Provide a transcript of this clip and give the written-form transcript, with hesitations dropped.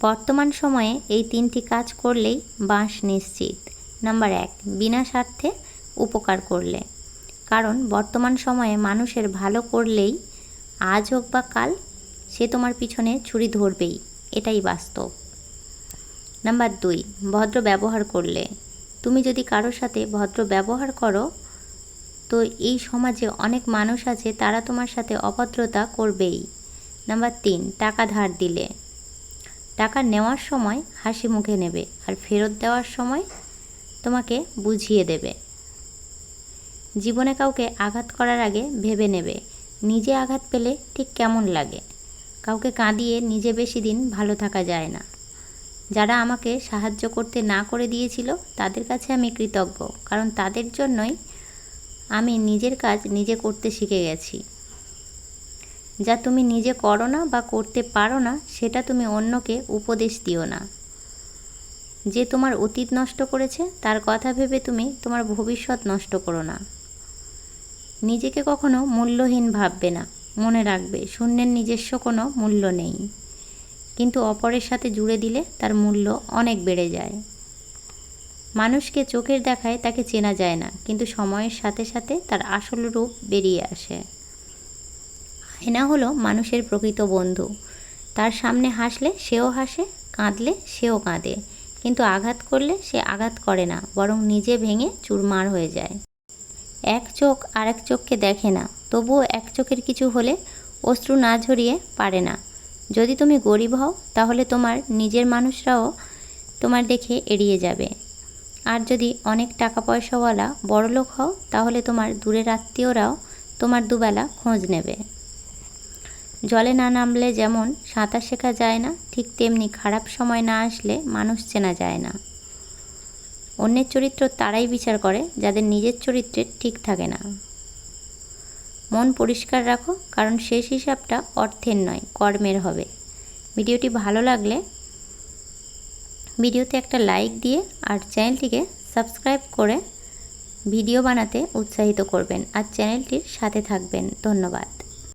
বর্তমান সময়ে এই 3টি কাজ করলেই বাঁশ নিশ্চিত। নাম্বার 1, বিনা স্বার্থে উপকার করলে। কারণ বর্তমান সময়ে মানুষের ভালো করলেই আজ হোক বা কাল সে তোমার পিছনে ছুরি ধরবেই, এটাই বাস্তব। নাম্বার 2, ভদ্র ব্যবহার করলে। তুমি যদি কারোর সাথে ভদ্র ব্যবহার করো তো এই সমাজে অনেক মানুষ আছে, তারা তোমার সাথে অভদ্রতা করবেই। নাম্বার 3, টাকা ধার দিলে। টাকা নেওয়ার সময় হাসি মুখে নেবে আর ফেরত দেওয়ার সময় তোমাকে বুঝিয়ে দেবে। জীবনে কাউকে আঘাত করার আগে ভেবে নেবে নিজে আঘাত পেলে ঠিক কেমন লাগে। কাউকে কাঁদিয়ে নিজে বেশি দিন ভালো থাকা যায় না। যারা আমাকে সাহায্য করতে না করে দিয়েছিল তাদের কাছে আমি কৃতজ্ঞ, কারণ তাদের জন্যই আমি নিজের কাজ নিজে করতে শিখে গেছি। যা তুমি নিজে করো না বা করতে পারো না সেটা তুমি অন্যকে উপদেশ দিও না। যে তোমার অতীত নষ্ট করেছে তার কথা ভেবে তুমি তোমার ভবিষ্যৎ নষ্ট করো না। নিজেকে কখনো মূল্যহীন ভাববে না। মনে রাখবে, শূন্যের নিজস্ব কোনো মূল্য নেই, কিন্তু অপরের সাথে জুড়ে দিলে তার মূল্য অনেক বেড়ে যায়। মানুষকে চোখের দেখায় তাকে চেনা যায় না, কিন্তু সময়ের সাথে সাথে তার আসল রূপ বেরিয়ে আসে। আয়না হলো মানুষের প্রকৃত বন্ধু। তার সামনে হাসলে সেও হাসে, কাঁদলে সেও কাঁদে, কিন্তু আঘাত করলে সে আঘাত করে না, বরং নিজে ভেঙে চুরমার হয়ে যায়। এক চোখ আরেক চোখকে দেখে না, তবুও এক চোখের কিছু হলে অশ্রু না ঝরিয়ে পারে না। যদি তুমি গরিব হও তাহলে তোমার নিজের মানুষরাও তোমার দেখে এড়িয়ে যাবে, আর যদি অনেক টাকা পয়সাওয়ালা বড়লোক হও তাহলে তোমার দূরের আত্মীয়রাও তোমার দুবেলা খোঁজ নেবে। জলে না নামলে যেমন সাঁতার শেখা যায় না, ঠিক তেমনি খারাপ সময় না আসলে মানুষ চেনা যায় না। অন্যের চরিত্র তারাই বিচার করে যাদের নিজের চরিত্রের ঠিক থাকে না। মন পরিষ্কার রাখো, কারণ শেষ হিসাবটা অর্থের নয়, কর্মের হবে। ভিডিওটি ভালো লাগলে ভিডিওতে একটা লাইক দিয়ে আর চ্যানেলটিকে সাবস্ক্রাইব করে ভিডিও বানাতে উৎসাহিত করবেন আর চ্যানেলটির সাথে থাকবেন। ধন্যবাদ।